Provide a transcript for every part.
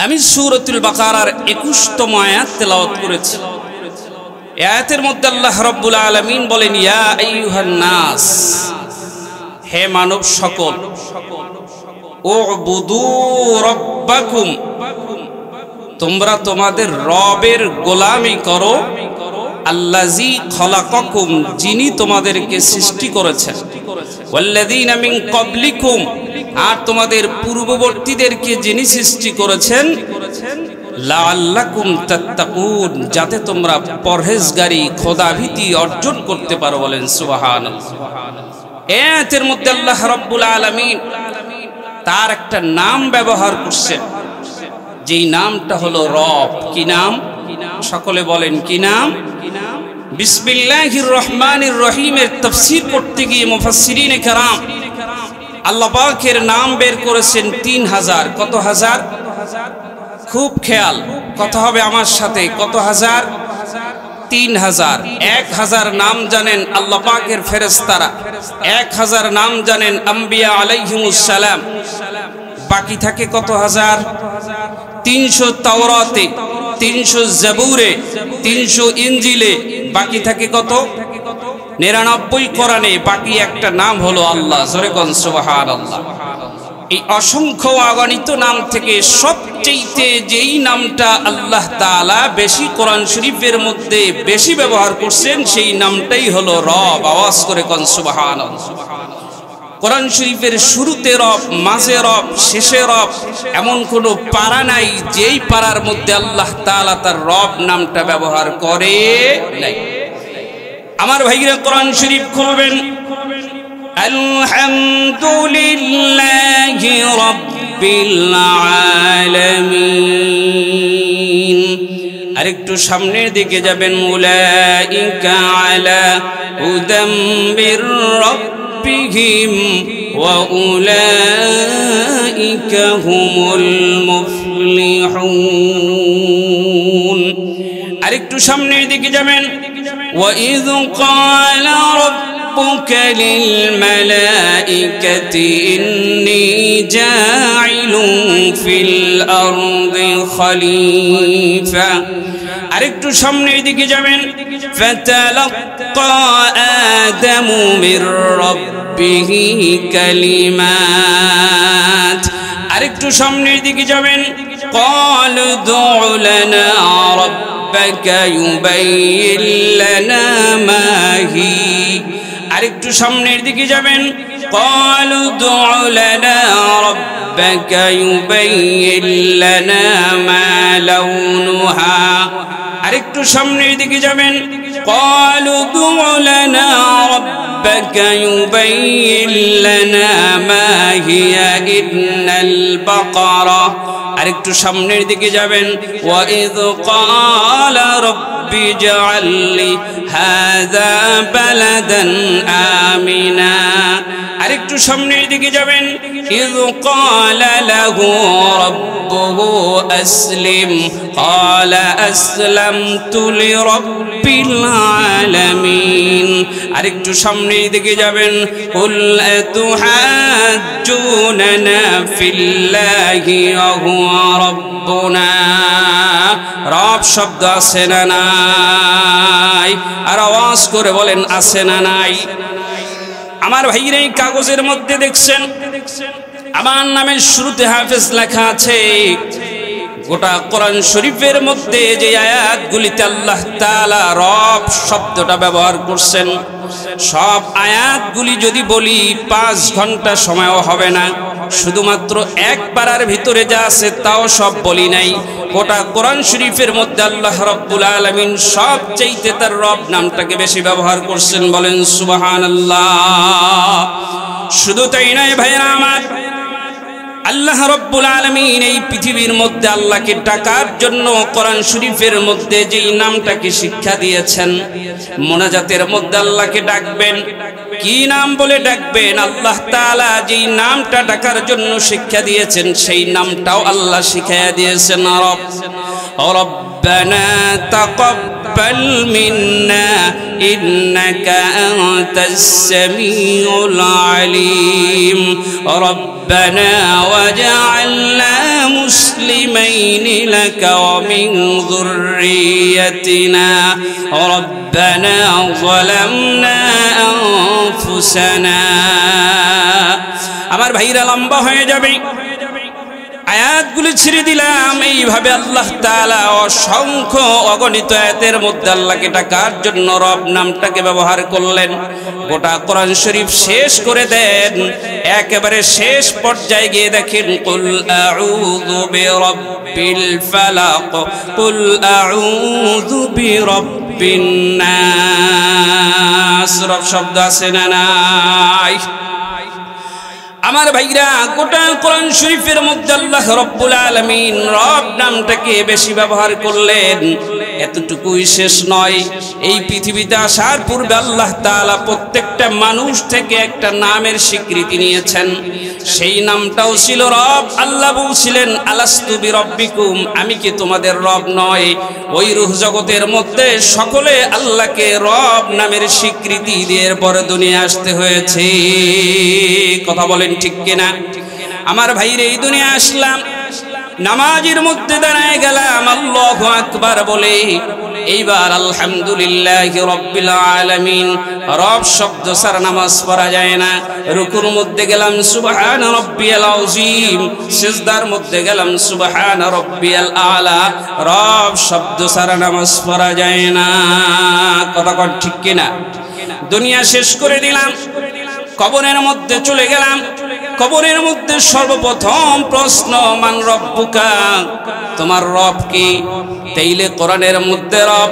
আমি সূরাতুল বাকারার 21তম আয়াত তেলাওয়াত করেছি। এই আয়াতের মধ্যে আল্লাহ রাব্বুল আলামিন বলেন, ইয়া আইয়ুহান নাস, হে মানব সকল, উবুদু রাব্বাকুম, তোমরা তোমাদের রবের গোলামি করো, আল্লাযী খলাকাকুম, যিনি তোমাদেরকে সৃষ্টি করেছেন, ওয়াল্লাযীনা মিন ক্বাবলিকুম, আর তোমাদের পূর্ববর্তীদেরকে যিনি সৃষ্টি করেছেন, লাআল্লাকুম তাত্তাকুন, যাতে তোমরা পরহেজগারি খোদাভীতি অর্জন করতে পারো। বলেন সুবহানাল্লাহ। এর মধ্যে আল্লাহ রাব্বুল আলামিন তার একটা নাম ব্যবহার করছেন, যেই নামটা হলো রব। কি নাম? সকলে বলেন কি নাম? বিসমিল্লাহির রহমানির রহিমের তাফসীর করতে গিয়ে মুফাসসিরিনে কেরাম আল্লাহ পাকের নাম বের করেছেন 3000। কত হাজার? খুব খেয়াল, কথা হবে আমার সাথে। কত হাজার? 3000। 1000 নাম জানেন আল্লাহ পাকের ফেরেশতারা, 1000 নাম জানেন আম্বিয়া আলাইহিমুস সালাম। বাকি থাকে কত হাজার? 300 তাওরাতে, 300 জাবুরে, 300 ইনজিলে, বাকি থাকে কত? 99 কোরআনে। বাকি একটা নাম হলো আল্লাহ। জোরে কোন সুবহানাল্লাহ। এই অসংখ্য অগণিত নাম থেকে সবচেয়ে যেই নামটা আল্লাহ তাআলা বেশি কোরআন শরীফের মধ্যে বেশি ব্যবহার করছেন, সেই নামটাই হলো রব। আওয়াজ করে কোন সুবহানাল্লাহ। কোরআন শরীফের শুরুতে রব, মাঝে রব, শেষে রব, এমন কোনো পারা নাই যেই পারার মধ্যে আল্লাহ তাআলা তার রব নামটা ব্যবহার করে নাই। আমার ভাইরা কোরআন শরীফ খুলবেন, আলহামদুলিল্লাহি রাব্বিল আলামিন। আরেকটু সামনের দিকে যাবেন, উলাইকা আলা হুদাম মির রাব্বিহিম ওয়া উলাইকা হুমুল মুফলিহুন। আরেকটু সামনের দিকে যাবেন, وَإِذْ قَالَ رَبُّكَ لِلْمَلَائِكَةِ إِنِّي جَاعِلٌ فِي الْأَرْضِ خَلِيفَةً। আরেকটু সামনের দিকে যাবেন, فَتَلَقَّى آدَمُ مِنْ رَبِّهِ كَلِمَاتٍ। আরেকটু সামনের দিকে যাবেন, قَالُوا ادْعُ لَنَا رَبَّكَ يُبَيِّن لَّنَا مَا هِيَ। আরেকটু সামনের দিকে যাবেন, قَالُوا ادْعُ لَنَا رَبَّكَ يُبَيِّن لَّنَا مَا لَوْنُهَا। আরেকটু সামনের দিকে যাবেন, قَالُوا ادْعُ لَنَا رَبَّكَ يُبَيِّن لَّنَا مَا هِيَ إِنَّ الْبَقَرَةَ। আরেকটু সামনের দিকে যাবেন, وَإِذْ قَالَ رَبِّ اجْعَل لِّي هَٰذَا بَلَدًا آمِنًا। আরেকটু সামনের দিকে যাবেন, إِذْ قَالَ لَهُ رَبُّهُ أَسْلِمْ قَالَ أَسْلَمْتُ لِرَبِّ الْعَالَمِينَ। আরেকটু সামনের দিকে যাবেন, قُلْ أَتُحَاجُّونَنَا فِي اللَّهِ وَهُوَ رَبُّنَا। রব শব্দ আছে না নাই? আর আওয়াজ করে বলেন আছে না নাই? আমার ভাইরা এই কাগজের মধ্যে দেখছেন আমার নামের শুরুতে হাফেজ লেখা আছে। গোটা কোরআন শরীফের মধ্যে যে আয়াতগুলিতে আল্লাহ তাআলা রব শব্দটা ব্যবহার করছেন, সব আয়াতগুলি যদি বলি 5 ঘন্টা সময়ও হবে না। শুধুমাত্র এক পারার ভিতরে যা আছে তাও সব বলি নাই। গোটা কোরআন শরীফের মধ্যে আল্লাহ রাব্বুল আলামিন সবচেয়ে তার রব নামটাকে বেশি ব্যবহার করছেন। বলেন সুবহানাল্লাহ। শুধু তাই নয় ভাইরা আমার, আল্লাহ রাব্বুল আলামিন এই পৃথিবীর মধ্যে আল্লাহকে ডাকার জন্য কোরআন শরীফের মধ্যে যেই নামটাকে শিক্ষা দিয়েছেন, মোনাজাতের মধ্যে আল্লাহকে ডাকবেন, কি নাম বলে ডাকবেন? আল্লাহ তাআলা যেই নামটা ডাকার জন্য শিক্ষা দিয়েছেন সেই নামটাও আল্লাহ শিখাইয়া দিয়েছেন রব। ربنا تقبل منا إنك أنت السميع العليم ربنا وجعلنا مسلمين لك ومن ذريتنا ربنا ظلمنا أنفسنا আমার ভাইরা লম্বা হয়ে যাবে আয়াতগুলো ছেড়ে দিলাম এইভাবে আল্লাহ তাআলা অসংখ্য অগণিত আয়াতের মধ্যে আল্লাহকে ডাকার জন্য রব নামটাকে ব্যবহার করলেন গোটা কোরআন শরীফ শেষ করে দেন একেবারে শেষ পর্যায়ে গিয়ে দেখেন কুল আউযু বিরাব্বিল ফালাক কুল আউযু বিরাব্বিন নাস রব শব্দ আছে না নাই আমার ভাইরা গোটা কোরআন শরীফের মধ্যে আল্লাহ রাব্বুল আলামিন রব নামটাকে বেশি ব্যবহার করলেন এতটুকুই শেষ নয় এই পৃথিবীতে আসার পূর্বে আল্লাহ তাআলা প্রত্যেকটা মানুষ থেকে একটা নামের স্বীকৃতি নিয়েছেন সেই নামটাও ছিল রব আল্লাহ বলছিলেন আলাস্তু বিরাব্বিকুম আমি কি তোমাদের রব নয় ওই রূহ জগতের মধ্যে সকলে আল্লাহকে রব নামের স্বীকৃতি দিয়ে পরে দুনিয়া আসতে হয়েছে কথা বলেন ঠিক কিনা আমার ভাইরে এই দুনিয়া আসলাম নামাজের মধ্যে দাঁড়ায় গেলাম আল্লাহু আকবার বলে এইবার আলহামদুলিল্লাহি রাব্বিল আলামিন রব শব্দ ছাড়া নামাজ পড়া যায় না রুকুর মধ্যে গেলাম সুবহান রাব্বিয়াল আযীম সিজদার মধ্যে গেলাম সুবহান রাব্বিয়াল আলা রব শব্দ ছাড়া নামাজ পড়া যায় না কথা কর ঠিক কিনা দুনিয়া শেষ করে দিলাম কবরের মধ্যে চলে গেলাম কবরের মধ্যে সর্বপ্রথম প্রশ্ন মান রব্বুকা তোমার রব কি তাইলে কোরআনের মধ্যে রব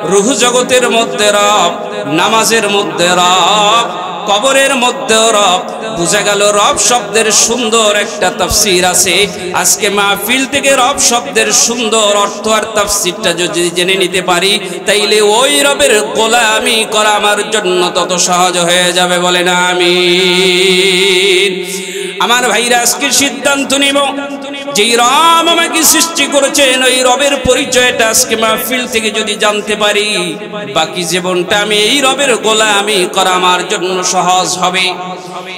রূহ জগতের মধ্যে রব নামাজের মধ্যে রব কবরের মধ্যে রব বুঝা গেল রব শব্দের সুন্দর একটা তাফসীর আছে আজকে মাহফিল থেকে রব শব্দের সুন্দর অর্থ আর তাফসীরটা যদি জেনে নিতে পারি তাইলে ওই রবের গোলামি করা আমার জন্য তত সহজ হয়ে যাবে বলেন আমিন আমার ভাইরা আজকে সিদ্ধান্ত নিব যেই রব আমাকে সৃষ্টি করেছেন ওই রবের পরিচয়টা আজকে মাহফিল থেকে যদি জানতে পারি বাকি জীবনটা আমি এই রবের গোলামি করা আমার জন্য সহজ হবে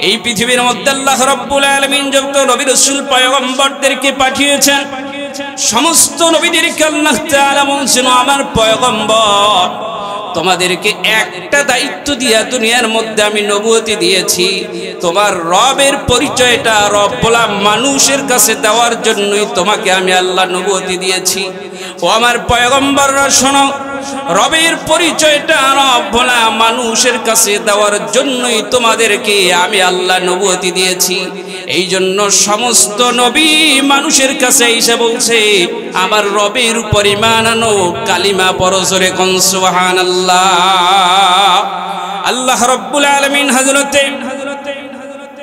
এই পৃথিবীর মধ্যে আল্লাহ রাব্বুল আলামিন যত নবী রাসূল পয়গম্বরদেরকে পাঠিয়েছেন সমস্ত নবীদেরকে আল্লাহ তাআলা বলেছেন আমার পয়গম্বর তোমাদেরকে একটা দায়িত্ব দিয়া দুনিয়ার মধ্যে আমি নবুয়তি দিয়েছি তোমার রবের পরিচয়টা রব বলা মানুষের কাছে দেওয়ার জন্যই তোমাকে আমি আল্লাহ নবুয়তি দিয়েছি ও আমার পয়গম্বররা শোনো রবের পরিচয়টা রব বলা মানুষের কাছে দেওয়ার জন্যই তোমাদেরকে আমি আল্লাহ নবুয়তি দিয়েছি এই জন্য সমস্ত নবী মানুষের কাছে এসে বলছে আমার রবের উপর ঈমান আনো কালিমা পড়ো জোরে কোন সুবহানাল্লাহ আল্লাহ রাব্বুল আলামিন হযরতে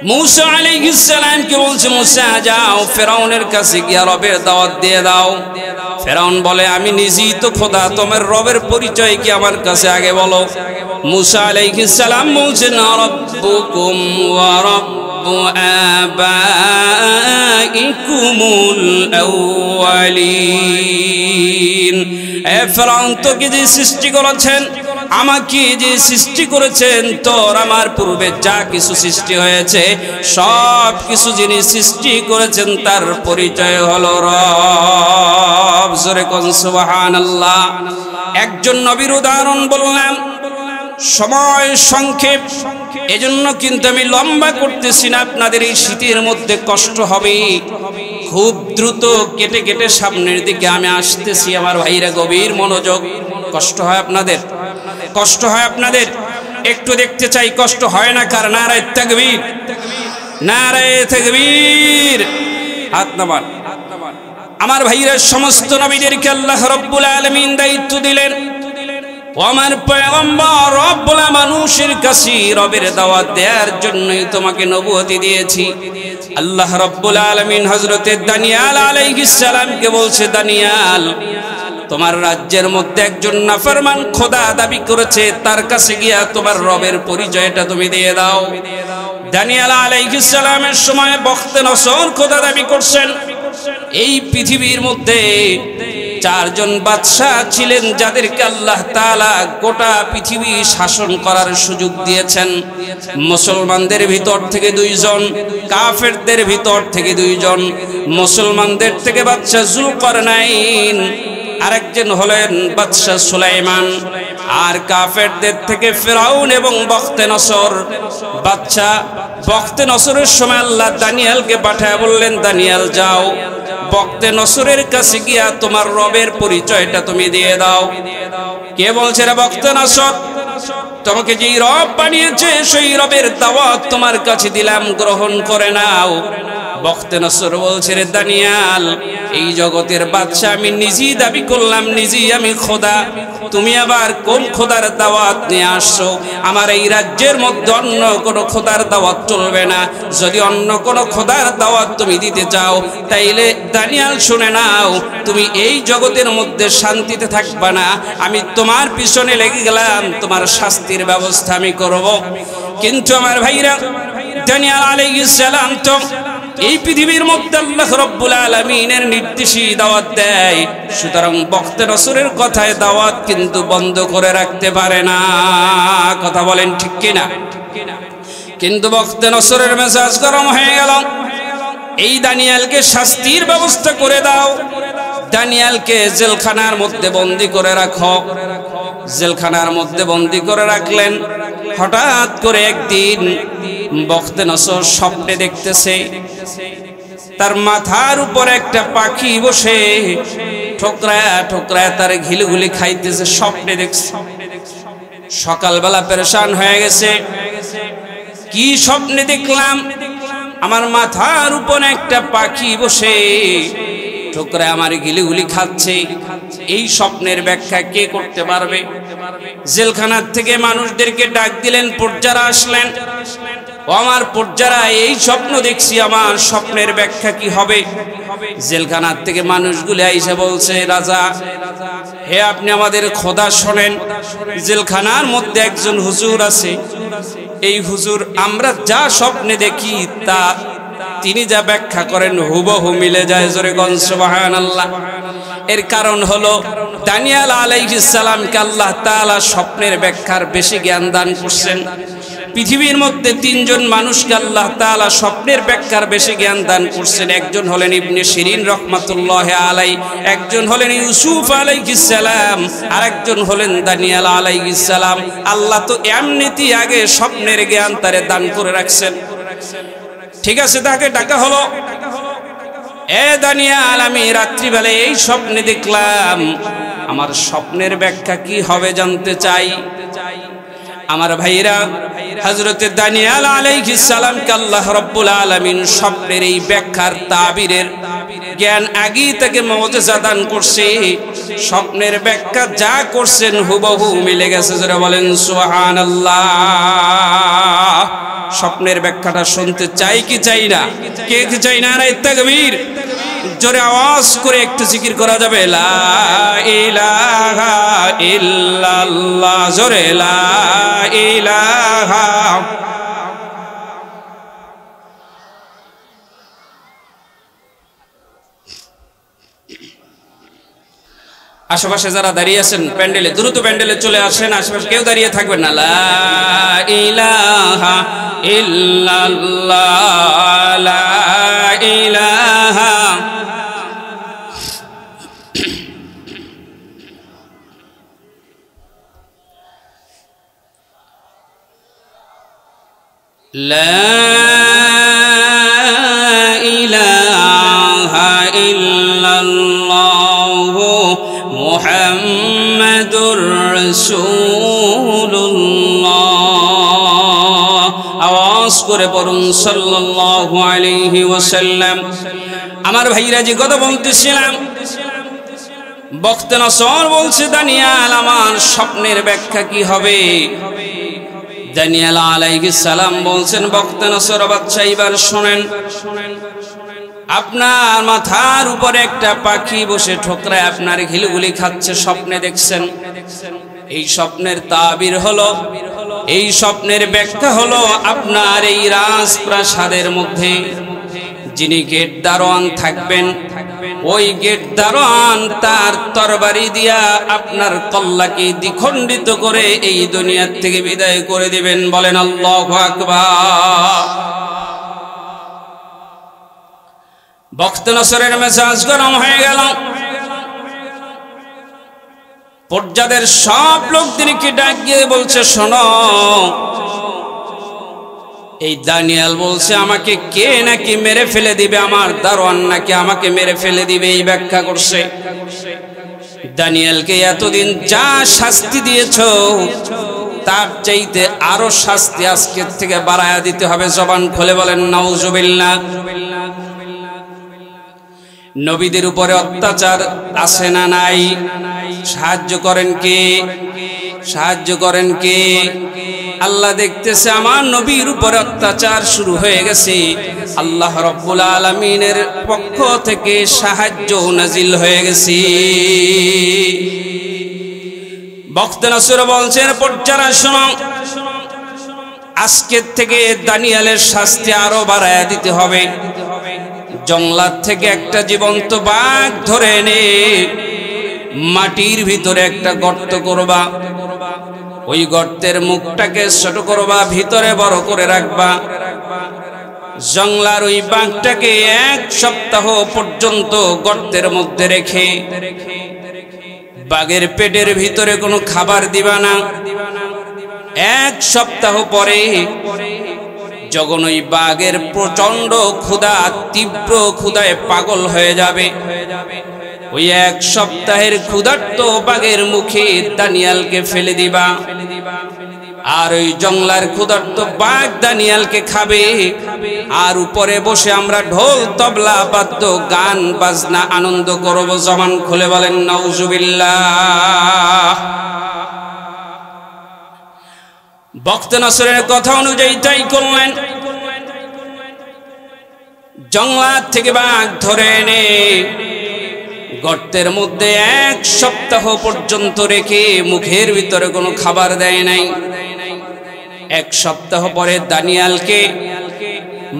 मूसा अलैहिस्सलाम के बोलছে मूसा যাও ফেরাউনের কাছে গিয়ে রবের দাওয়াত দিয়ে দাও ফেরাউন বলে আমি নিজেই তো খোদা তোমার রবের পরিচয় কি আমার কাছে আগে বলো मूसा अलैहिस्सलाम বলছেন রব্বুকুম ওয়া রব্বু আবাইকুমুল আউয়ালিন এ ফেরাউন তোকে যে সৃষ্টি করেছেন আমাকে যে সৃষ্টি করেছেন তোর আমার পূর্বে যা কিছু সৃষ্টি হয়েছে সব কিছু যিনি সৃষ্টি করেছেন তার পরিচয় হলো রব জোরে কোন সুবহানাল্লাহ একজন নবীর উদাহরণ বললাম সময় সংক্ষেপ এজন্য কিন্তু আমি লম্বা করতেছি না আপনাদের এই শীতের মধ্যে কষ্ট হবে খুব দ্রুত কেটে কেটে সামনের দিকে আমি আসতেছি আমার ভাইরা গভীর মনোযোগ কষ্ট হয় আপনাদের কষ্ট হয় আপনাদের একটু দেখতে চাই কষ্ট হয় না কার নারায়ে তাকবীর নারায়ে তাকবীর হাত নামান আমার ভাইরা সমস্ত নবীদেরকে আল্লাহ রাব্বুল আলামিন দায়িত্ব দিলেন ও আমার পয়গম্বর রব বলা মানুষের কাছে রবের দাওয়াত দেওয়ার জন্যই তোমাকে নবুয়তি দিয়েছি আল্লাহ রাব্বুল আলামিন হযরতে দানিয়াল আলাইহিস সালামকে বলছে দানিয়াল তোমার রাজ্যের মধ্যে একজন নাফরমান খোদা দাবি করেছে তার কাছে গিয়া তোমার রবের পরিচয়টা তুমি দিয়ে দাও দানিয়াল আলাইহিস সালামের সময় বখতে নসর খোদা দাবি করছেন এই পৃথিবীর মধ্যে চারজন বাদশা ছিলেন যাদেরকে আল্লাহ তাআলা গোটা পৃথিবী শাসন করার সুযোগ দিয়েছেন। মুসলমানদের ভিতর থেকে 2 জন, কাফেরদের ভিতর থেকে 2 জন। মুসলমানদের থেকে বাদশা যুলকারনাইন, আরেকজন হলেন বাদশা সুলাইমান, আর কাফেরদের থেকে ফিরাউন এবং বখতেনসর। বাদশা বখতেনসরের সময় আল্লাহ দানিয়েলকে পাঠায় বললেন, দানিয়েল যাও, বখতেনসরের কাছে গিয়া তোমার রবের পরিচয়টা তুমি দিয়ে দাও। কে বলছে রে বখতেনসর? তোমাকে যেই রব বানিয়েছে সেই রবের দাওয়াত তোমার কাছে দিলাম, গ্রহণ করে নাও। বখতেনসর বলছে, রে দানিয়েল, এই জগতের বাদশা আমি নিজেই দাবি করলাম নিজেই আমি খোদা, তুমি আবার কোন খোদার দাওয়াত নিয়ে আসছো? আমার এই রাজ্যের মধ্যে অন্য কোনো খোদার দাওয়াত চলবে না। যদি অন্য কোনো খোদার দাওয়াত তুমি দিতে চাও তাইলে দানিয়েল শুনে নাও, তুমি এই জগতের মধ্যে শান্তিতে থাকবা না। আমি তোমার পিছনে লেগে গেলাম, তোমার শাস্তির ব্যবস্থা আমি করব। কিন্তু আমার ভাইরা, দানিয়েল আলাইহিস সালাম তো এই পৃথিবীর মধ্যে আল্লাহ রাব্বুল আলামিনের নির্দেশে দাওয়াত দেয়, সুতরাং বখতেনসরের কথায় দাওয়াত কিন্তু বন্ধ করে রাখতে পারে না। কথা বলেন ঠিক কিনা? কিন্তু বখতেনসরের মেজাজ গরম হয়ে গেল, এই দানিয়েলকে শাস্তির ব্যবস্থা করে দাও, দানিয়েলকে জেলখানার মধ্যে বন্দী করে রাখো। জেলখানার মধ্যে বন্দী করে রাখলেন। হঠাৎ করে একদিন বখতেনসর স্বপ্নে দেখতেছে তার মাথার উপর একটা পাখি বসে ঠোকরায়া ঠোকরায়া তার ঘিলুগুলি খাইতেছে, স্বপ্নে দেখছে। সকালবেলা পেরেশান হয়ে গেছে, কি স্বপ্নে দেখলাম? আমার মাথার উপর একটা পাখি বসে ঠোকরায় আমার গিলিগুলি খাচ্ছে। এই স্বপ্নের ব্যাখ্যা কে করতে পারবে? জেলখানার থেকে মানুষদেরকে ডাক দিলেন, পর্যারা আসলেন। ও আমার পর্যারা, এই স্বপ্ন দেখছি, আমার স্বপ্নের ব্যাখ্যা কি হবে? জেলখানার থেকে মানুষগুলি আইসা বলছে, রাজা হে, আপনি আমাদের খোদা শোনেন। জেলখানার মধ্যে একজন হুজুর আছে, এই হুজুর আমরা যা স্বপ্নে দেখি তা তিনি যা ব্যাখ্যা করেন হুবহু মিলে যায়। জোরে কোন সুবহানাল্লাহ। এর কারণ হলো দানিয়েল আলাইহিস সালামকে আল্লাহ তাআলা স্বপ্নের ব্যাখ্যার বেশি জ্ঞান দান করছেন। পৃথিবীর মধ্যে 3 জন মানুষকে আল্লাহ তাআলা স্বপ্নের ব্যাখ্যার বেশি জ্ঞান দান করছেন। একজন হলেন ইবনে শিরিন রাহমাতুল্লাহি আলাইহি, একজন হলেন ইউসুফ আলাইহিস সালাম, আর একজন হলেন দানিয়েল আলাইহিস সালাম। আল্লাহ তো এমনিতেই আগে স্বপ্নের জ্ঞান তারে দান করে রাখছেন। ঠিক আছে, তাকে ডাকা হলো, এ দানিয়েল, আমি রাত্রিবেলা এই স্বপ্নে দেখলাম, আমার স্বপ্নের ব্যাখ্যা কি হবে জানতে চাই। আমার ভাইরা, হযরতে দানিয়েল আলাইহিস সালামকে আল্লাহ রাব্বুল আলামিন স্বপ্নের এই ব্যাখ্যার তাবিরের জ্ঞান আগেই তাকে মুজিজা দান করছে। স্বপ্নের ব্যাখ্যা যা করছেন হুবহু মিলে গেছে। যারা বলেন সুবহানাল্লাহ। স্বপ্নের ব্যাখ্যাটা শুনতে চাই কি চাই না? কে কি চাই না? নারে তাকবীর। জোরে আওয়াজ করে একটু জিকির করা যাবে, লা ইলাহা ইল্লাল্লাহ। জোরে লা ইলাহা। আশেপাশে যারা দাঁড়িয়ে আছেন প্যান্ডেলে, দ্রুত প্যান্ডেলে চলে আসেন। আশেপাশে কেউ দাঁড়িয়ে থাকবেন না। লা ইলাহা ইল্লাল্লাহ, লা ইলাহা। লা ইলাহা ইল্লাল্লাহ মুহাম্মাদুর রাসূলুল্লাহ। আওয়াজ করে পড়ুন সাল্লাল্লাহু আলাইহি ওয়াসাল্লাম। আমার ভাইরা, যে কথা বলতেছিলাম, বখতেনসর বলছে, দানিয়েল, আমার স্বপ্নের ব্যাখ্যা কি হবে? দানিয়েল আলাইহিস সালাম বলছেন, বখতেনসর বাদশা, এবার শুনেন, আপনার মাথার উপরে একটা পাখি বসে ঠোকরায় আপনার ঘিলুগুলি খাচ্ছে, স্বপ্নে দেখছেন। এই স্বপ্নের তাবির হলো, এই স্বপ্নের ব্যাখ্যা হলো, আপনার এই রাজপ্রাসাদের মধ্যে যিনি গেট দারোয়ান থাকবেন, ওই গেট দারোয়ান তার তরবারি দিয়া আপনার কল্লাকে দ্বিখণ্ডিত করে এই দুনিয়ার থেকে বিদায় করে দিবেন। বলেন আল্লাহু আকবার। বখত নসরের মেজাজ গরম হয়ে গেল। পর্যাদের সব লোকদেরকে ডাক দিয়ে বলছে, শোনো, এই দানিয়াল বলছে আমাকে কে নাকি মেরে ফেলে দিবে, আমার দারোয়ান নাকি আমাকে মেরে ফেলে দিবে, এই ব্যাখ্যা করছে। দানিয়ালকে এতদিন যা শাস্তি দিয়েছো তার চাইতে আরো শাস্তি আজকের থেকে বাড়ায়া দিতে হবে। জবান খুলে বলেন নাউজুবিল্লাহ। নবীদের উপরে অত্যাচার আছে না নাই? সাহায্য করেন কে? সাহায্য করেন কে? আল্লাহ দেখতেছে আমার নবীর উপরে অত্যাচার শুরু হয়ে গেছে। আল্লাহ রাব্বুল আলামিনের পক্ষ থেকে সাহায্য নাজিল হয়ে গেছে। বখত নসর বলছেন, পর্যারা শোনো, আজকের থেকে দানিয়ালের শাস্তি আরো বাড়ায়া দিতে হবে। জঙ্গলার থেকে একটা জীবন্ত বাঘ ধরে এনে মাটির ভিতরে একটা গর্ত করবা, ওই গর্তের মুখটাকে ছোট করবা, ভিতরে বড় করে রাখবা। জঙ্গলার ওই বাঘটাকে 1 সপ্তাহ পর্যন্ত গর্তের মধ্যে রেখে বাঘের পেটের ভিতরে কোনো খাবার দিবা না। 1 সপ্তাহ পরে যখন ওই বাঘের প্রচন্ড ক্ষুধা, তীব্র ক্ষুধায় পাগল হয়ে যাবে, ওই 1 সপ্তাহের ক্ষুধার্ত বাঘের মুখে দানিয়ালকে ফেলে দিবা। আর ওই জঙ্গলার ক্ষুধার্ত বাঘ দানিয়ালকে খাবে। আর উপরে বসে আমরা ঢোল তবলা বাদ্য গান বাজনা আনন্দ করব। জবান খুলে বলেন নাউজুবিল্লাহ। বখত নসরের কথা অনুযায়ী তাই করলেন। জঙ্গলার থেকে বাঘ ধরে এনে গর্তের মধ্যে 1 সপ্তাহ পর্যন্ত রেখে মুখের ভিতরে কোনো খাবার দেয় নাই। 1 সপ্তাহ পরে দানিয়ালকে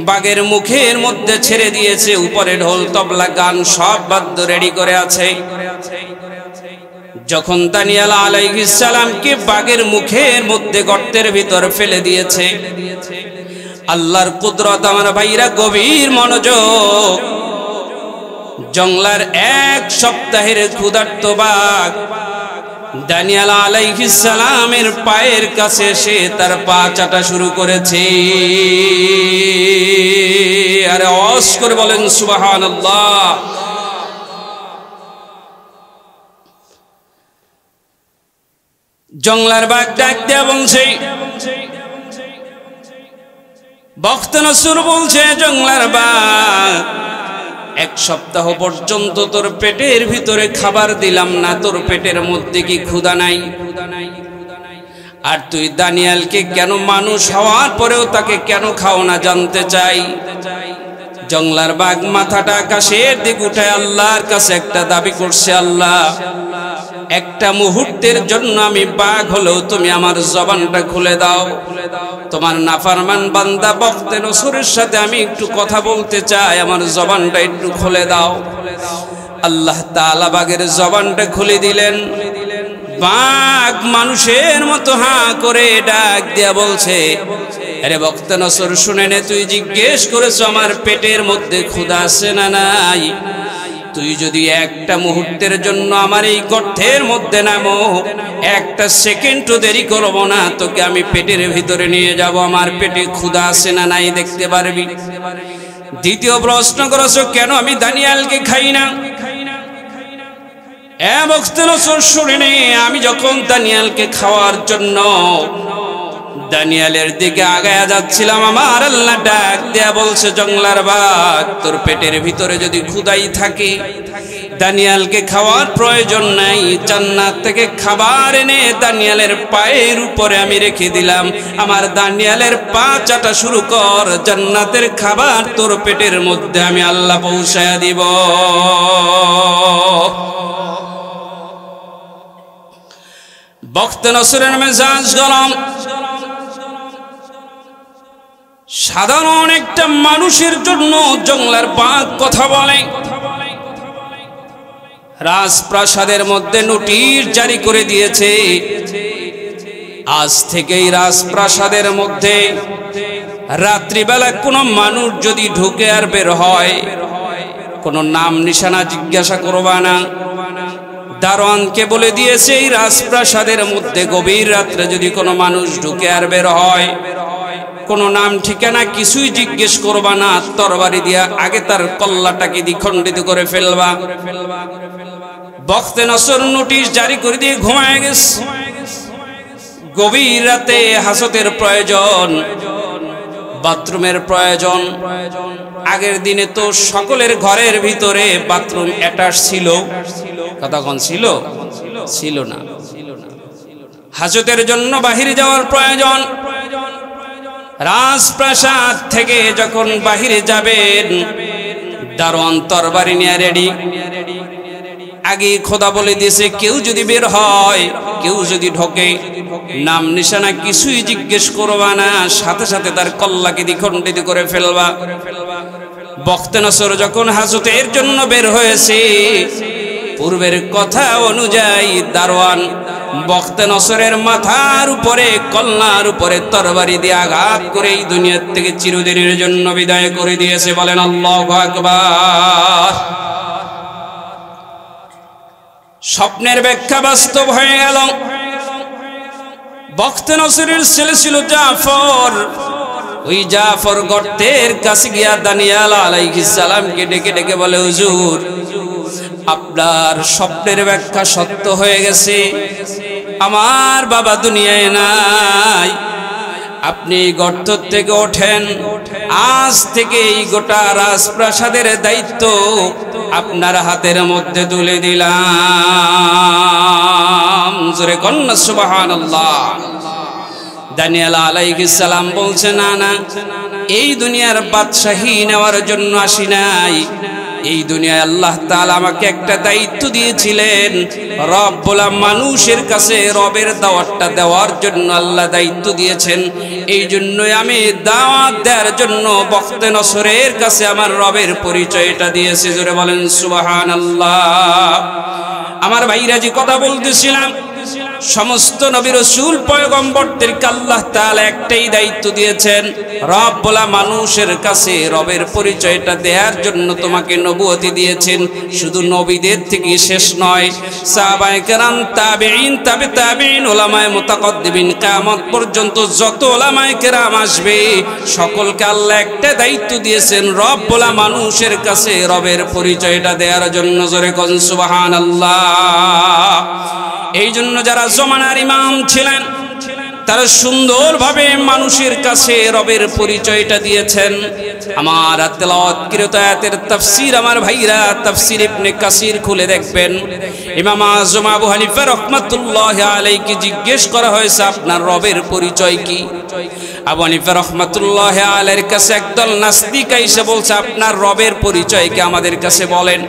বাঘের মুখের মধ্যে ছেড়ে দিয়েছে। উপরে ঢোল তবলা গান সব বাদ্য রেডি করে আছে। যখন দানিয়াল আলাইহিস সালামকে বাঘের মুখের মধ্যে গর্তের ভিতর ফেলে দিয়েছে, আল্লাহর কুদরত আমার ভাইরা গভীর মনোযোগ। জঙ্গলার 1 সপ্তাহের ক্ষুধার্ত বাঘ দানিয়াল আলাইহিস সালামের পায়ের কাছে এসে তার পা চাটা শুরু করেছে। আরে আওয়াজ করে বলেন সুবহানাল্লাহ। জঙ্গলার বাঘ ডাক দেয়া বলছে, বখত নসর বলছে, জঙ্গলার বাঘ 1 সপ্তাহ পর্যন্ত তোর পেটের ভিতরে খাবার দিলাম না, তোর পেটের মধ্যে কি ক্ষুধা নাই? আর তুই দানিয়ালকে কেন, মানুষ হওয়ার পরেও তাকে কেন খাও না জানতে চাই। জঙ্গলার বাঘ মাথাটা আকাশের দিকে উঠায় আল্লাহর কাছে একটা দাবি করছে, আল্লাহ, একটা মুহূর্তের জন্য আমি বাঘ হলেও তুমি আমার জবানটা খুলে দাও। তোমার নাফরমান বান্দা বখত নসরের সাথে আমি একটু কথা বলতে চাই, আমার জবানটা একটু খুলে দাও। আল্লাহ তাআলা বাঘের জবানটা খুলে দিলেন। বাঘ মানুষের মতো হাঁ করে ডাক দিয়া বলছে, আরে বখত নসর শুনে নে, তুই জিজ্ঞেস করেছো আমার পেটের মধ্যে ক্ষুধা আছে না নাই? তুই যদি একটা মুহূর্তের জন্য আমার এই গর্তের মধ্যে নামো, 1 সেকেন্ডও দেরি করব না, তোকে আমি পেটের ভিতরে নিয়ে যাব, আমার পেটে ক্ষুধা আছে না নাই দেখতে পারবি। দ্বিতীয় প্রশ্ন করেছো কেন আমি দানিয়ালকে খাই না? বখত নসর শুনে নে, আমি যখন দানিয়ালকে খাওয়ার জন্য দানিয়ালের দিকে আগায়া যাচ্ছিলাম, আমার আল্লাহ ডাক দেয়া বলছে, জঙ্গলার বাঘ, তোর পেটের ভিতরে যদি ক্ষুধাই থাকে দানিয়ালকে খাওয়ার প্রয়োজন নাই। জান্নাত থেকে খাবার এনে দানিয়ালের পায়ের উপরে আমি রেখে দিলাম, আমার দানিয়ালের পা চাটা শুরু কর, জান্নাতের খাবার তোর পেটের মধ্যে আমি আল্লাহ পৌঁছায়া দিব। বখত নসরের মেজাজ গরম। সাধারণ একটা মানুষের জন্য জঙ্গলার বাঘ কথা বলে, রাজপ্রাসাদের মধ্যে নোটিশ জারি করে দিয়েছে, আজ থেকেই রাজপ্রাসাদের মধ্যে রাত্রিবেলা কোনো মানুষ যদি ঢুকে আর বের হয়, কোনো নাম নিশানা জিজ্ঞাসা করবা না। দারোয়ানকে বলে দিয়েছে এই রাজপ্রাসাদের মধ্যে গভীর রাত্রে যদি কোনো মানুষ ঢুকে আর বের হয়, কোনো নাম ঠিকানা কিছুই জিজ্ঞেস করবা না, তরবারি দিয়া আগে তার কল্লাটাকে দ্বিখণ্ডিত করে ফেলবা। বখতে নসর নোটিশ জারি করে দিয়ে ঘুমায় গেছে। গভীর রাতে হাজতের প্রয়োজন, বাথরুমের প্রয়োজন। আগের দিনে তো সকলের ঘরের ভিতরে বাথরুম অ্যাটাচ ছিল, কতক্ষণ ছিল? ছিল না। হাজতের জন্য বাহিরে যাওয়ার প্রয়োজন। রাজপ্রাসাদ থেকে যখন বাহিরে যাবেন, দারোয়ান তরবারি নিয়ে রেডি। আগে খোদা বলে দিয়েছে কেউ যদি বের হয়, কেউ যদি ঢোকে, নাম নিশানা কিছুই জিজ্ঞেস করবা না, সাথে সাথে তার কল্লাকে দ্বিখণ্ডিত করে ফেলবা। বখতে নসর যখন হাজতের জন্য বের হয়েছে, পূর্বের কথা অনুযায়ী দারোয়ান বখতে নসরের মাথার উপরে, কল্লার উপরে তরবারি দিয়ে আঘাত করে এই দুনিয়ার থেকে চিরদিনের জন্য বিদায় করে দিয়েছে। বলেন আল্লাহু আকবার। স্বপ্নের ব্যাখ্যা বাস্তব হয়ে গেল। বখতে নসরের ছেলে ছিল জাফর। ওই জাফর গর্তের কাছে গিয়া দানিয়াল আলাইহিস সালামকে ডেকে ডেকে বলে, হুজুর, আপনার স্বপ্নের ব্যাখ্যা সত্য হয়ে গেছে, আমার বাবা দুনিয়ায় নাই, আপনি গর্ত থেকে ওঠেন, আজ থেকে এই গোটা রাজপ্রাসাদের দায়িত্ব আপনার হাতের মধ্যে তুলে দিলাম। জোরে কন্যা সুবহানাল্লাহ। দানিয়াল আলাইহিস সালাম বলছে, না না, এই দুনিয়ার বাদশাহী নেওয়ার জন্য আসি নাই, এই দুনিয়ায় আল্লাহ তাআলা আমাকে একটা দায়িত্ব দিয়েছিলেন। রব বলা মানুষের কাছে রবের দাওয়াতটা দেওয়ার জন্য আল্লাহ দায়িত্ব দিয়েছেন। এই জন্যই আমি দাওয়াত দেওয়ার জন্য বখতে নসরের কাছে আমার রবের পরিচয়টা দিয়েছি। জোরে বলেন সুবহানাল্লাহ। আমার ভাইরা যে কথা বলতেছিলাম, সমস্ত নবী রাসূল পয়গম্বরদেরকে আল্লাহ তাআলা একটাই দায়িত্ব দিয়েছেন, রব বলা মানুষের কাছে রবের পরিচয়টা দেওয়ার জন্য তোমাকে নবুয়তি দিয়েছেন। শুধু নবীদের থেকে শেষ নয়, সাহাবায়ে কেরাম, তাবেঈন, তাবে তাবেঈন, উলামায়ে মুতাকদ্দিমিন, কিয়ামত পর্যন্ত যত উলামায়ে কেরাম আসবে সকলকে আল্লাহ একটা দায়িত্ব দিয়েছেন, রব বলা মানুষের কাছে রবের পরিচয়টা দেওয়ার জন্য। জোরে কোন সুবহানাল্লাহ। এই জন্য যারা জমানার ইমাম ছিলেন তারা সুন্দরভাবে মানুষের কাছে রবের পরিচয়টা দিয়েছেন। আমার তেলাওয়াতকৃত আয়াতের তাফসীর আমার ভাইরা তাফসীর ইবনে কাসির খুলে দেখবেন। ইমাম আযম আবু হানিফা রাহমাতুল্লাহি আলাইহি জিজ্ঞেস করা হয়েছে, আপনার রবের পরিচয় কি? আবু হানিফা রাহমাতুল্লাহি আলাইহির কাছে একদল নাস্তিক এসে বলছে, আপনার রবের পরিচয় কি আমাদের কাছে বলেন।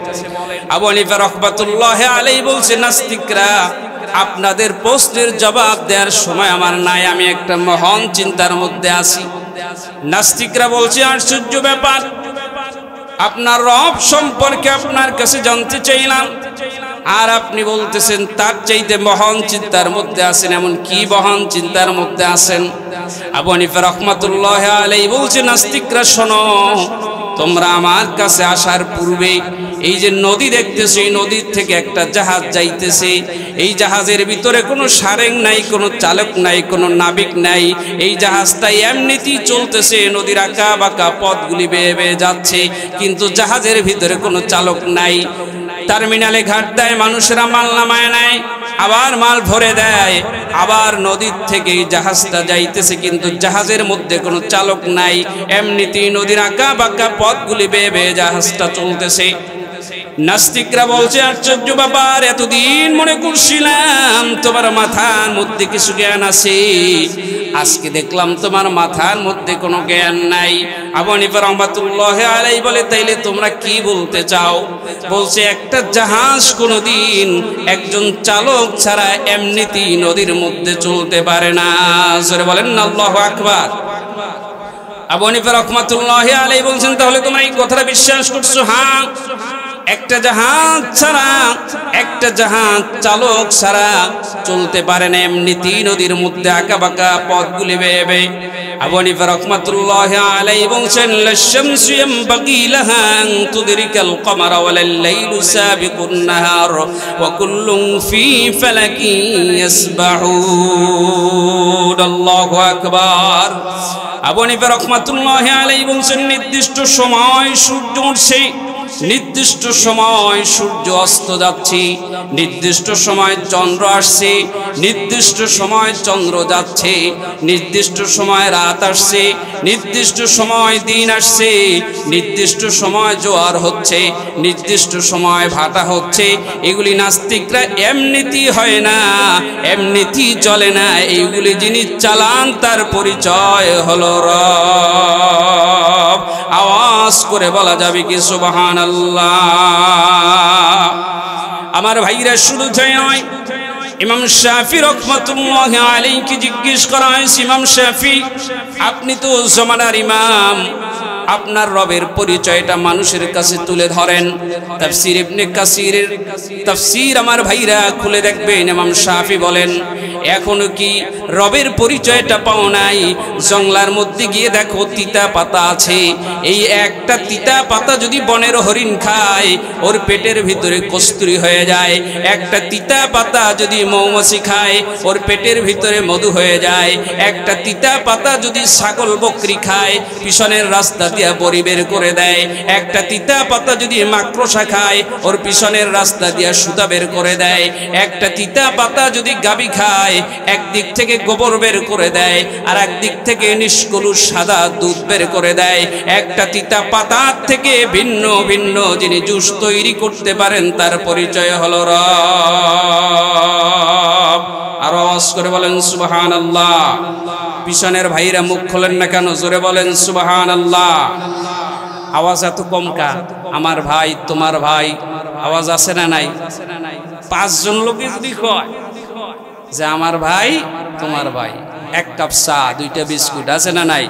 আবু হানিফা রাহমাতুল্লাহি আলাইহি বলছে, নাস্তিকরা, আপনাদের প্রশ্নের জবাব দেওয়ার সময় আমার নাই, আমি একটা মহান চিন্তার মধ্যে আছি। নাস্তিকরা বলছে, আশ্চর্য ব্যাপার, আপনার রব সম্পর্কে আপনার কাছে জানতে চাইলাম, আর আপনি বলতেছেন তার চাইতে মহান চিন্তার মধ্যে আছেন। এমন কি মহান চিন্তার মধ্যে আছেন? আবু হানিফা রাহমাতুল্লাহি আলাইহি বলছে, নাস্তিকরা শোনো, তোমরা আমার কাছে আসার পূর্বে এই যে নদী দেখতেছো, এই নদীর থেকে একটা জাহাজ যাইতেছে। এই জাহাজের ভিতরে কোনো সারেং নাই, কোনো চালক নাই, কোনো নাবিক নাই। এই জাহাজটা এমনিতেই চলতেছে, নদীর আঁকা বাঁকা পথগুলি বেয়ে বেয়ে যাচ্ছে, কিন্তু জাহাজের ভিতরে কোনো চালক নাই। টার্মিনালে ঘাট দেয়, মানুষেরা মাল নামায় নেয়, আবার মাল ভরে দেয়, আবার নদীর থেকে এই জাহাজটা যাইতেছে, কিন্তু জাহাজের মধ্যে কোনো চালক নাই। এমনিতেই নদীর আঁকা বাঁকা পথগুলি বেয়ে বেয়ে জাহাজটা চলতেছে। নাস্তিকরা বলছে, আশ্চর্য ব্যাপার, এতদিন মনে করছিলাম তোমার মাথার মধ্যে কিছু জ্ঞান আছে, আজকে দেখলাম তোমার মাথার মধ্যে কোনো জ্ঞান নাই। আবু হানিফা রাহমাতুল্লাহি আলাইহি বলে, তাইলে তোমরা কি বলতে চাও? বলছে, একটা জাহাজ কোনোদিন একজন চালক ছাড়া এমনিতেই নদীর মধ্যে চলতে পারে না। জোরে বলেন না আল্লাহু আকবার। আবু হানিফা রাহমাতুল্লাহি আলাইহি বলছেন, তাহলে তোমরা এই কথাটা বিশ্বাস করছো? হ্যাঁ, একটা জাহাজ ছাড়া, একটা জাহাজ চালক ছাড়া চলতে পারে না। এমনিতেই নদীর মধ্যে আঁকা বাঁকা পথগুলি বেয়ে বেয়ে আবু হানিফা রাহমাতুল্লাহি আলাইহি বলছেন, লাশ-শামসু ইয়ানবাগি লাহা আন তুদরিকাল কমারা ওয়ালাল লাইলু সাবিকুন নাহার ওয়া কুল্লুন ফি ফালাকিন ইয়াসবাহুন। আল্লাহু আকবার। আবু হানিফা রাহমাতুল্লাহি আলাইহি বলছেন, নির্দিষ্ট সময় সূর্য উঠছে, নির্দিষ্ট সময় সূর্য অস্ত যাচ্ছে, নির্দিষ্ট সময় চন্দ্র আসছে, নির্দিষ্ট সময় চন্দ্র যাচ্ছে, নির্দিষ্ট সময় রাত আসছে, নির্দিষ্ট সময় দিন আসছে, নির্দিষ্ট সময় জোয়ার হচ্ছে, নির্দিষ্ট সময় ভাটা হচ্ছে। এগুলি নাস্তিকরা এমনিতেই হয় না, এমনিতেই চলে না। এইগুলি যিনি চালান তার পরিচয় হলো রব। আওয়াজ করে বলা যাবে কি সুবহানাল্লাহ? আমার ভাইরা, শুধু তাই নয়, ইমাম শাফি রাহমাতুল্লাহি আলাইহি জিজ্ঞেস করা হয়েছে, ইমাম শাফি আপনি তো জমানার ইমাম, আপনার রবের পরিচয়টা মানুষের কাছে তুলে ধরেন। তাফসীর ইবনে কাসিরের তাফসীর আমার ভাইরা খুলে দেখবেন। ইমাম শাফি বলেন, এখনো কি রবের পরিচয়টা পাও নাই? জঙ্গলার মধ্যে গিয়ে দেখো তিতা পাতা আছে, এই একটা তিতা পাতা যদি বনের হরিণ খায় ওর পেটের ভিতরে কস্তুরী হয়ে যায়। একটা তিতা পাতা যদি মৌমাছি খায় ওর পেটের ভিতরে মধু হয়ে যায়। একটা তিতা পাতা যদি ছাগল বকরি খায় পিছনের রাস্তা দিয়া বড়ি বের করে দেয়। একটা তিতা পাতা যদি মাকড়সা খায় ওর পিছনের রাস্তা দিয়া সুতা বের করে দেয়। একটা তিতা পাতা যদি গাবি খায় একদিক থেকে গোবর বের করে দেয়, আর একদিক থেকে নিষ্কলুষ সাদা দুধ বের করে দেয়। একটা তিতা পাতার থেকে ভিন্ন ভিন্ন যিনি জুস তৈরি করতে পারেন তার পরিচয় হলো রব। আর আওয়াজ করে বলেন সুবহানাল্লাহ। পিছনের ভাইরা মুখ খোলেন না কেন? জোরে বলেন সুবহানাল্লাহ। আওয়াজ এত কম কা? আমার ভাই, তোমার ভাই, আওয়াজ আছে না নাই? 5 জন লোকে যদি কয় যে আমার ভাই, তোমার ভাই, 1 কাপ চা, 2টা বিস্কুট, আছে না নাই?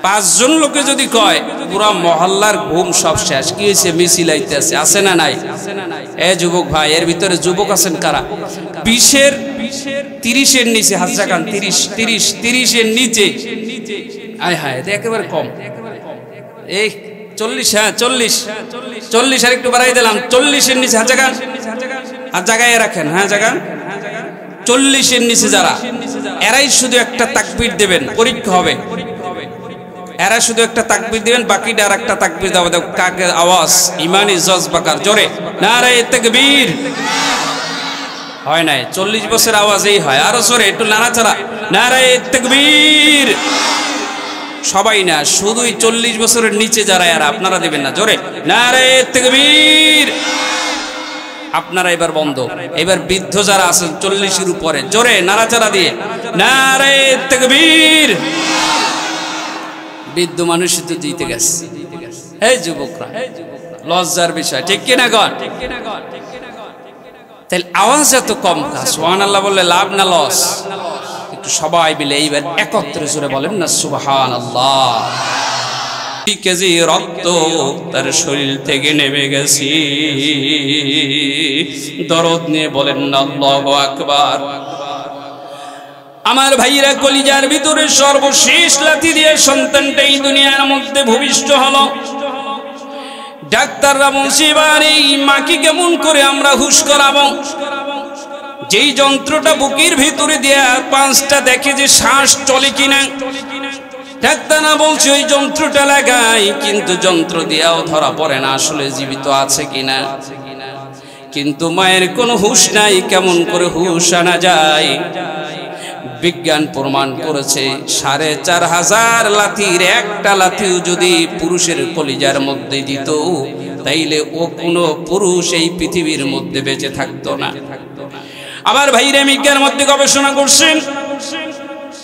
5 জন লোকে যদি কয়, পুরা মহল্লার ঘুম সব শেষ। কি হয়েছে? মিছিল আইতেছে, আছে না নাই? এ যুবক ভাই, এর ভিতরে যুবক আছেন কারা? 20-এর 30-এর নিচে হাত জাগান। 30-এর নিচে। আয় হায়, এটা একেবারে কম। এই 40, হ্যাঁ 40 আর একটু বাড়াই দিলাম। 40-এর নিচে হাত জাগান, হাত জাগায় রাখেন। হ্যাঁ জাগান। 40-এর নিচে যারা, এরাই শুধু একটা তাকবীর দেবেন, পরীক্ষা হবে। এরা শুধু একটা তাকবীর দিবেন, বাকিটা আর একটা তাকবীর দাও। কাকে আওয়াজ? ইমানি জজবাকার, জোরে নারায়ে তাকবীর। হয় নাই? 40 বছর আওয়াজেই হয়। আরো জোরে একটু নাড়াচাড়া, নারায়ে তাকবীর। সবাই না, শুধুই 40 বছরের নিচে যারা, এরা আপনারা দিবেন না। জোরে নারায়ে তাকবীর। আপনারা এবার বন্ধ। এবার বৃদ্ধ যারা আছেন 40-এর উপরে, জোরে নাড়াচাড়া দিয়ে নারায়ে তাকবীর। বৃদ্ধ মানুষ তো দিতে গেছে। এই যুবকরা, লজ্জার বিষয়, ঠিক কিনা গণ? তাহলে আওয়াজ এত কম, সুবহানাল্লাহ বললে লাভ না লস? একটু সবাই মিলে এইবার একত্রে জোরে বলেন না সুবহানাল্লাহ। 2 কেজি রক্ত তার শরীর থেকে নেমে গেছে। দরদ নিয়ে বলেন না আল্লাহু আকবার। আমার ভাইরা, কলিজার ভিতরে সর্বশেষ লাথি দিয়ে সন্তানটা এই দুনিয়ার মধ্যে ভূমিষ্ঠ হলো। ডাক্তাররা বলছে, এবার এই মাকে কেমন করে আমরা হুশ করাবো? যেই যন্ত্রটা বুকের ভিতরে দেয়া 5টা দেখে যে শ্বাস চলে কিনা। ডাক্তাররা বলছে ওই যন্ত্রটা লাগাই, কিন্তু যন্ত্র দিয়েও ধরা পড়ে না আসলে জীবিত আছে কিনা। কিন্তু মায়ের কোনো হুশ নাই, কেমন করে হুশ আনা যায়? বিজ্ঞান প্রমাণ করেছে 4500 লাথির একটা লাথিও যদি পুরুষের কলিজার মধ্যে দিত, তাইলে ও কোনো পুরুষ এই পৃথিবীর মধ্যে বেঁচে থাকতো না। আবার ভাইরা, বিজ্ঞানের মধ্যে গবেষণা করছেন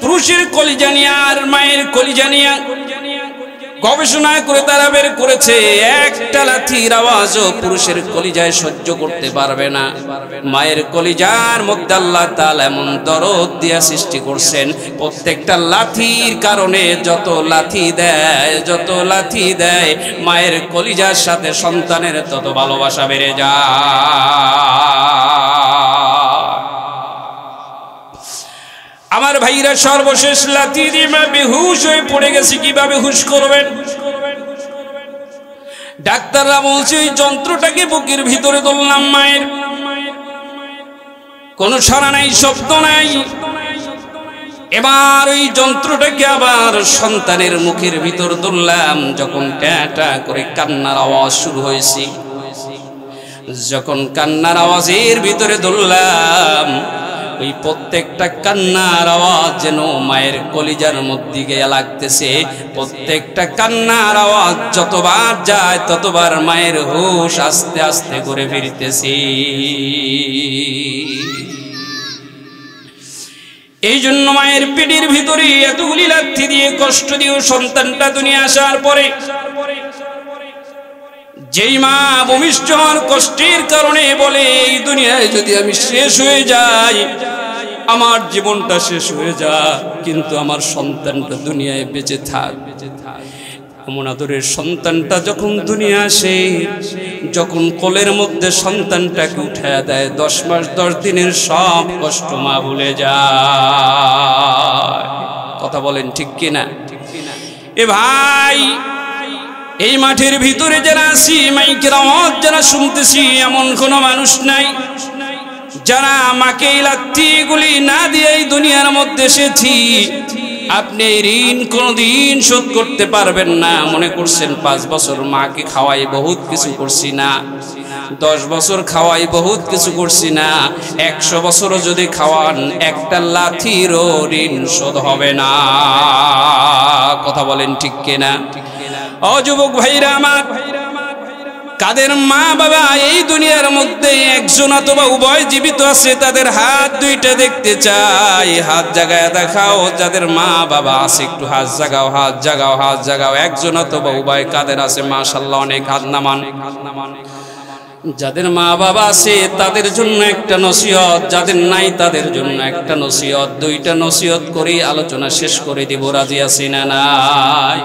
পুরুষের কলিজা নিয়ে আর মায়ের কলিজা নিয়ে। গবেষণা করে তারা বের করেছে একটা লাথির আওয়াজও পুরুষের কলিজায় সহ্য করতে পারবে না। মায়ের কলিজার মধ্যে আল্লাহ তাআলা এমন দরদ দিয়া সৃষ্টি করছেন, প্রত্যেকটা লাথির কারণে যত লাথি দেয় মায়ের কলিজার সাথে সন্তানের তত ভালোবাসা বেড়ে যায়। আমার ভাইরা সর্বশেষ লাথি দিয়ে মা বেহুশ হয়ে পড়ে গেছে, কিভাবে হুশ করবেন? ডাক্তাররা বলছে ওই যন্ত্রটাকে বুকের ভিতরে তুললাম, মায়ের কোনো সাড়া নাই, শব্দ নাই। এবার ওই যন্ত্রটাকে আবার সন্তানের মুখের ভিতর তুললাম। যখন ট্যাঁ করে কান্নার আওয়াজ শুরু হয়েছে, যখন কান্নার আওয়াজের ভিতরে তুললাম, ওই প্রত্যেকটা কান্নার আওয়াজ যেন মায়ের কলিজার মধ্যে গিয়ে লাগতেছে। প্রত্যেকটা কান্নার আওয়াজ যতবার যায় ততবার মায়ের হুঁশ আস্তে আস্তে করে ফিরতেছে। এই জন্য মায়ের পেটের ভিতরে এতগুলি লাথি দিয়ে কষ্ট দিয়ে সন্তানটা দুনিয়া আসার পরে যেই মা ভূমিষ্ঠ হওয়ার কষ্টের কারণে বলে এই দুনিয়ায় যদি আমি শেষ হয়ে যাই, আমার জীবনটা শেষ হয়ে যা, কিন্তু আমার সন্তানটা দুনিয়ায় বেঁচে থাক। এমন আদরের সন্তানটা যখন দুনিয়া আসে, যখন কোলের মধ্যে সন্তানটাকে উঠায় দেয়, 10 মাস 10 দিনের সব কষ্ট মা ভুলে যায়। কথা বলেন ঠিক কিনা? এ ভাই, এই মাঠের ভিতরে যারা আছি, মাইকের আওয়াজ যারা শুনতেছি, এমন কোনো মানুষ নাই যারা মাকে এই লাথিগুলি না দিয়ে এই দুনিয়ার মধ্যে এসেছি। আপনি ঋণ কোনোদিন শোধ করতে পারবেন না। মনে করছেন 5 বছর মাকে খাওয়াই বহুত কিছু করছি না, 10 বছর খাওয়াই বহুত কিছু করছি না, 100 বছরও যদি খাওয়ান একটা লাথিরও ঋণ শোধ হবে না। কথা বলেন ঠিক কিনা? ও যুবক ভাইরা আমার, কাদের মা বাবা এই দুনিয়ার মধ্যে একজন অথবা উভয় জীবিত আছে, তাদের হাত দুইটা দেখতে চাই। হাত জাগায় দেখাও। যাদের মা বাবা আছে একটু হাত জাগাও, হাত জাগাও, হাত জাগাও। একজন অথবা উভয় কাদের আছে? মাশাআল্লাহ, অনেক হাত নামান। যাদের মা বাবা আছে তাদের জন্য একটা নসিহত, যাদের নাই তাদের জন্য একটা নসিহত। 2টা নসিহত করে আলোচনা শেষ করে দিব। রাজি আছি না নাই?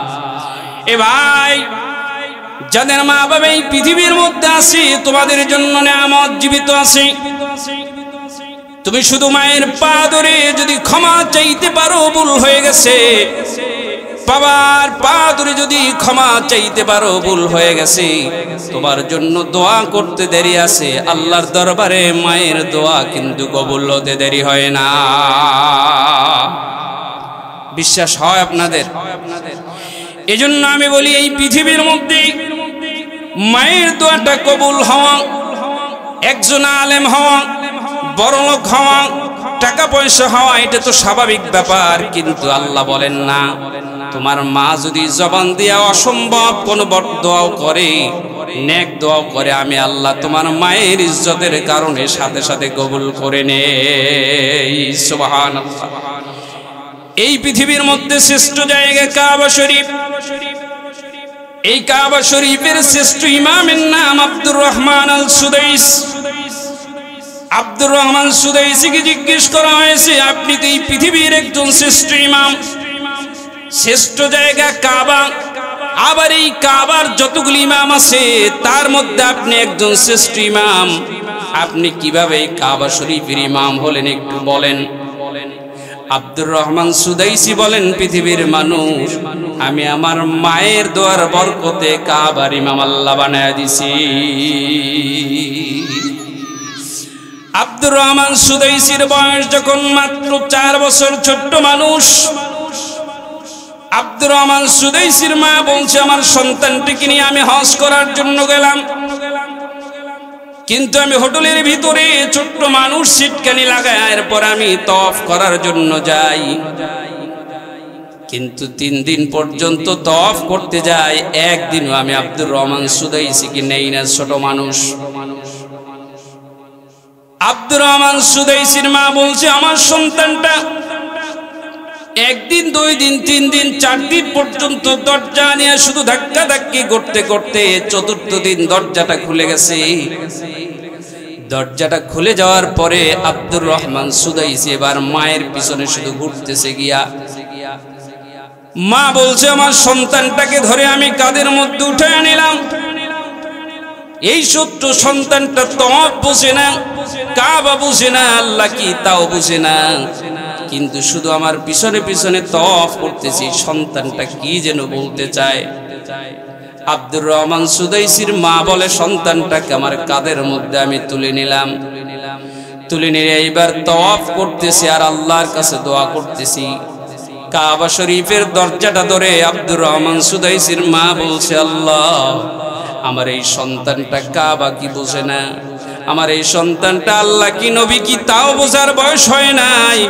এ ভাই, যাদের মা বাবা এই পৃথিবীর মধ্যে আছে, তোমাদের জন্য নিয়ামত জীবিত আছে। তুমি শুধু মায়ের পা ধরে যদি ক্ষমা চাইতে পারো, ভুল হয়ে গেছে। বাবার পা ধরে যদি ক্ষমা চাইতে পারো, ভুল হয়ে গেছে, তোমার জন্য দোয়া করতে দেরি আছে। আল্লাহর দরবারে মায়ের দোয়া কিন্তু কবুল হতে দেরি হয় না। বিশ্বাস হয় আপনাদের? এজন্য আমি বলি, এই পৃথিবীর মধ্যে মায়ের দোয়াটা কবুল হওয়া, একজন আলেম হওয়া, বড়লোক হওয়া, টাকা পয়সা হওয়া, এটা তো স্বাভাবিক ব্যাপার। কিন্তু আল্লাহ বলেন না, তোমার মা যদি জবান দিয়া অসম্ভব কোন বদদোয়াও করে, নেক দোয়াও করে, আমি আল্লাহ তোমার মায়ের ইজ্জতের কারণে সাথে সাথে কবুল করে নেই। সুবহানাল্লাহ। এই পৃথিবীর মধ্যে শ্রেষ্ঠ জায়গা কাবা শরীফ। এই কাবা শরীফের শ্রেষ্ঠ ইমামের নাম আব্দুর রহমান আল সুদাইস। আব্দুর রহমান সুদাইসিকে জিজ্ঞেস করা হয়েছে, আপনি তো এই পৃথিবীর একজন শ্রেষ্ঠ ইমাম, শ্রেষ্ঠ জায়গা কাবা, আবার এই কাবার যতগুলি ইমাম আছে তার মধ্যে আপনি একজন শ্রেষ্ঠ ইমাম, আপনি কিভাবে এই কাবা শরীফের ইমাম হলেন একটু বলেন। আব্দুর রহমান সুদাইসি বলেন, পৃথিবীর মানুষ, আমি আমার মায়ের দোয়ার বরকতে কাবার ইমাম আল্লাহ বানায় দিছি। আব্দুর রহমান সুদাইসির বয়স যখন মাত্র 4 বছর, ছোট্ট মানুষ। আব্দুর রহমান সুদাইসির মা বলছে, আমার সন্তানটিকে নিয়ে আমি হজ করার জন্য গেলাম, কিন্তু আমি হোটেলের ভিতরে ছোট্ট মানুষ সিটকানি লাগায়, এরপর আমি তওয়াফ করার জন্য যাই, কিন্তু 3 দিন পর্যন্ত তওয়াফ করতে যাই, একদিনও আমি আব্দুর রহমান সুদাইসিকে নেই না, ছোট মানুষ। আব্দুর রহমান সুদাইসির মা বলছে, আমার সন্তানটা একদিন, 2 দিন, 3 দিন, 4 দিন পর্যন্ত দরজা নিয়ে শুধু ধাক্কা ধাক্কি করতে করতে 4র্থ দিন দরজাটা খুলে গেছে। দরজাটা খুলে যাওয়ার পরে আব্দুর রহমান সুদাইসি এবার মায়ের পিছনে শুধু ঘুরতেছে গিয়া। মা বলছে, আমার সন্তানটাকে ধরে আমি কাঁধের মধ্যে উঠে নিলাম। এই ছোট্ট সন্তানটা তওয়াফ বুঝে না, কাবা বুঝে না, আল্লাহ কি তাও বুঝে না, কিন্তু শুধু আমার পিছনে পিছনে তওয়াফ করতেছি। সন্তানটা কি যেন বলতে চায়। আব্দুর রহমান সুদাইসির মা বলে, সন্তানটাকে আমার কাঁধের মধ্যে আমি তুলে নিলাম। তুলে নিয়ে এইবার তওয়াফ করতেছি আর আল্লাহর কাছে দোয়া করতেছি। কাবা শরীফের দরজাটা ধরে আব্দুর রহমান সুদাইসির মা বলছে, আল্লাহ, আমার এই সন্তানটা কাবা কি বোঝে না, আমার এই সন্তানটা আল্লাহ কি নবী কি তাও বোঝার বয়স হয় নাই,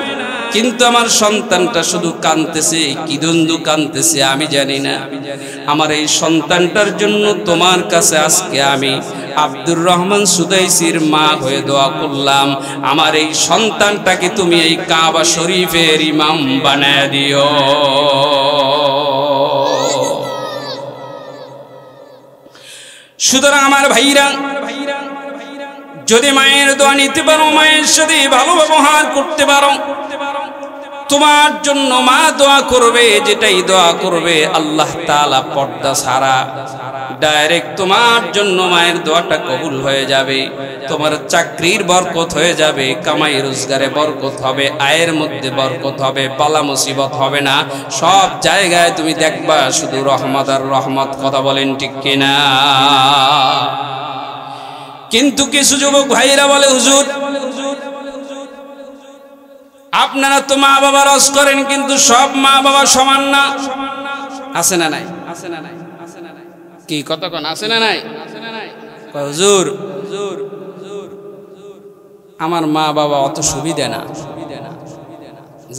কিন্তু আমার সন্তানটা শুধু কাঁদতেছে, কি দ্বন্দ্ব কাঁদতেছে আমি জানি না। আমার এই সন্তানটার জন্য তোমার কাছে আজকে আমি আব্দুর রহমান সুদাইসির মা হয়ে দোয়া করলাম, আমার এই সন্তানটাকে তুমি এই কাবা শরীফের ইমাম বানায় দিও। সুতরাং আমার ভাইরা, যদি মায়ের দোয়া নিতে পারো, মায়ের সাথে ভালো ব্যবহার করতে পারো, তোমার জন্য মা দোয়া করবে, যেটাই দোয়া করবে আল্লাহ তাআলা পর্দা ছাড়া ডাইরেক্ট তোমার জন্য মায়ের দোয়াটা কবুল হয়ে যাবে। তোমার চাকরির বরকত হয়ে যাবে, কামাই রোজগারে বরকত হবে, আয়ের মধ্যে বরকত হবে, বালা মুসিবত হবে না। সব জায়গায় তুমি দেখবা শুধু রহমত আর রহমত। কথা বলেন ঠিক কিনা? কিন্তু কিছু যুবক ভাইরা বলে, হুজুর আপনারা তো মা বাবা রস করেন, কিন্তু সব মা বাবা সমান না। আছে না নাই? কি কতক্ষণ আছে না নাই? হুজুর আমার মা বাবা অত সুবিধা না,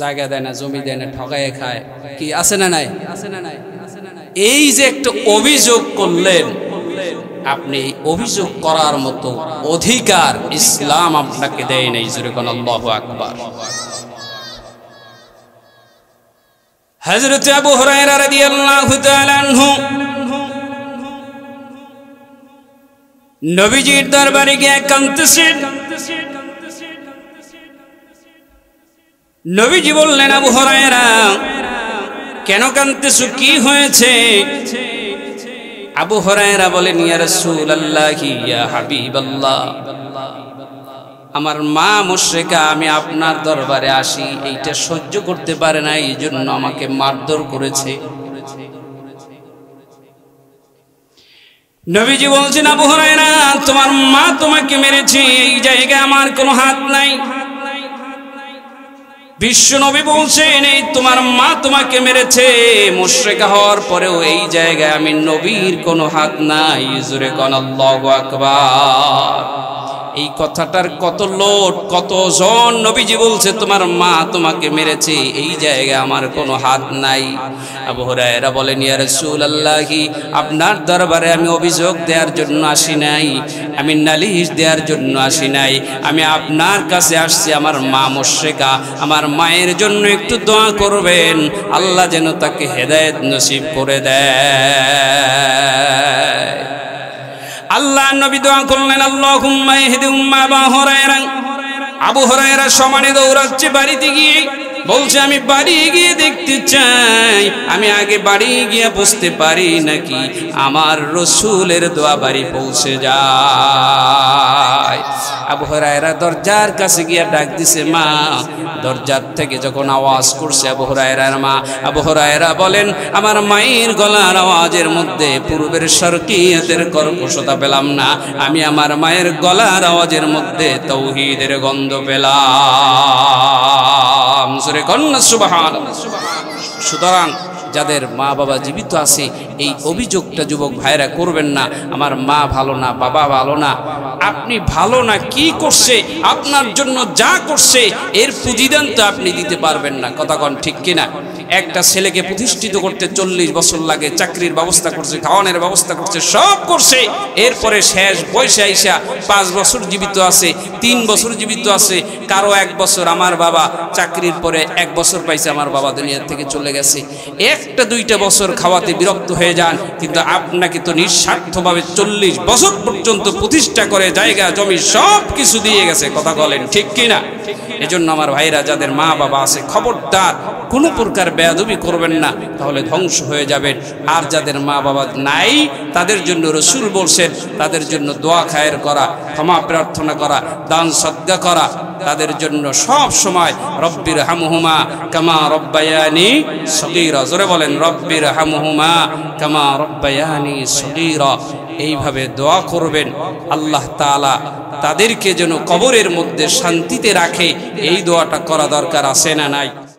জায়গা দেয় না, জমি দেয় না, ঠকায় খায়। কি আছে না নাই? এই যে একটা অভিযোগ করলেন, আপনি অভিযোগ করার মতো অধিকার ইসলাম আপনাকে দেয় নাই। জোরে কোন আল্লাহু আকবার। হযরত আবু হুরায়রা রাদিয়াল্লাহু তাআলা আনহু নবীজির দরবারে গিয়ে কাঁদতেছেন। নবীজি বললেন, আবু হুরায়রা কেন কাঁদতেছো, কি হয়েছে? আবু হুরায়রা বলেন, ইয়া রাসূলুল্লাহি, ইয়া হাবিবাল্লাহ, আমার মা মুশরিকা, আমি আপনার দরবারে আসি এইটা সহ্য করতে পারে না, এই জন্য আমাকে মারধর করেছে। নবীজি বলছেন, আবু হুরায়রা তোমার মা তোমাকে মেরেছে, এই জায়গায় আমার কোনো হাত নাই। বিশ্ব নবী বলছেন, এই তোমার মা তোমাকে মেরেছে, মুশরিকা হওয়ার পরেও এই জায়গায় আমি নবীর কোনো হাত নাই। জোরে কোন আল্লাহু আকবার। এই কথাটার কত লোট, কতজন নবীজি বলছে তোমার মা তোমাকে মেরেছে, এই জায়গায় আমার কোনো হাত নাই। আবু হুরায়রা বলেন, ইয়া রাসূলুল্লাহি, আপনার দরবারে আমি অভিযোগ দেওয়ার জন্য আসি নাই, আমি নালিশ দেওয়ার জন্য আসি নাই, আমি আপনার কাছে আসছি আমার মা মুশরিকা, আমার মায়ের জন্য একটু দোয়া করবেন, আল্লাহ যেন তাকে হেদায়েত নসিব করে দেয়। আল্লাহ নবী দোয়া করলেন, আল্লাহুম্মা ইহদি উম্মা আবু হুরায়রা। আবু হুরায়রা সমানে দৌড়াচ্ছে বাড়িতে গিয়ে, বলছে আমি বাড়ি গিয়ে দেখতে চাই, আমি আগে বাড়ি গিয়ে বুঝতে পারি নাকি আমার রাসূলের দোয়া বাড়ি পৌঁছে যায়। আবু হুরায়রা দরজার কাছে গিয়ে ডাক দিছে, মা। দরজার থেকে যখন আওয়াজ করছে আবু হুরায়রার মা, আবু হুরায়রা বলেন, আমার মায়ের গলার আওয়াজের মধ্যে পূর্বের শরকিয়তের কর্কশতা পেলাম না, আমি আমার মায়ের গলার আওয়াজের মধ্যে তাওহীদের গন্ধ পেলাম। সুবহানাল্লাহ। সুতরাং যাদের মা বাবা জীবিত আছে এই অভিযোগটা যুবক ভাইরা করবেন না, আমার মা ভালো না, বাবা ভালো না। আপনি ভালো না কি করছে, আপনার জন্য যা করছে এর প্রতিদান তো আপনি দিতে পারবেন না, কথা কন ঠিক কিনা? একটা ছেলেকে প্রতিষ্ঠিত করতে 40 বছর লাগে, চাকরির ব্যবস্থা করছে, খাওয়ানোর ব্যবস্থা করছে, সব করছে, এরপরে শেষ বয়সে আইসা 5 বছর জীবিত আছে, 3 বছর জীবিত আছে, কারো 1 বছর। আমার বাবা চাকরির পরে 1 বছর পাইছে, আমার বাবা দুনিয়া থেকে চলে গেছে। 1-2 বছর খাওয়াতে বিরক্ত হয়ে যান, কিন্তু আপনাকে তো নিঃস্বার্থভাবে 40 বছর পর্যন্ত প্রতিষ্ঠা করে জায়গা জমি সব কিছু দিয়ে গেছে, কথা বলেন ঠিক কিনা? এজন্য আমার ভাইরা যাদের মা বাবা আছে খবরদার কোনো প্রকার বেয়াদবি করবেন না, তাহলে ধ্বংস হয়ে যাবেন। আর যাদের মা বাবা নাই তাদের জন্য রাসূল বলছেন তাদের জন্য দোয়া খায়ের করা, ক্ষমা প্রার্থনা করা, দান সদকা করা, তাদের জন্য সব সময় রব্বির হামহুমা কামা রব্বায়ানি সগীরা, জোরে বলেন রব্বির হামহুমা কামা রব্বায়ানি সগীরা, এইভাবে দোয়া করবেন। আল্লাহ তাআলা তাদেরকে যেন কবরের মধ্যে শান্তিতে রাখে, এই দোয়াটা করা দরকার আছে না নাই?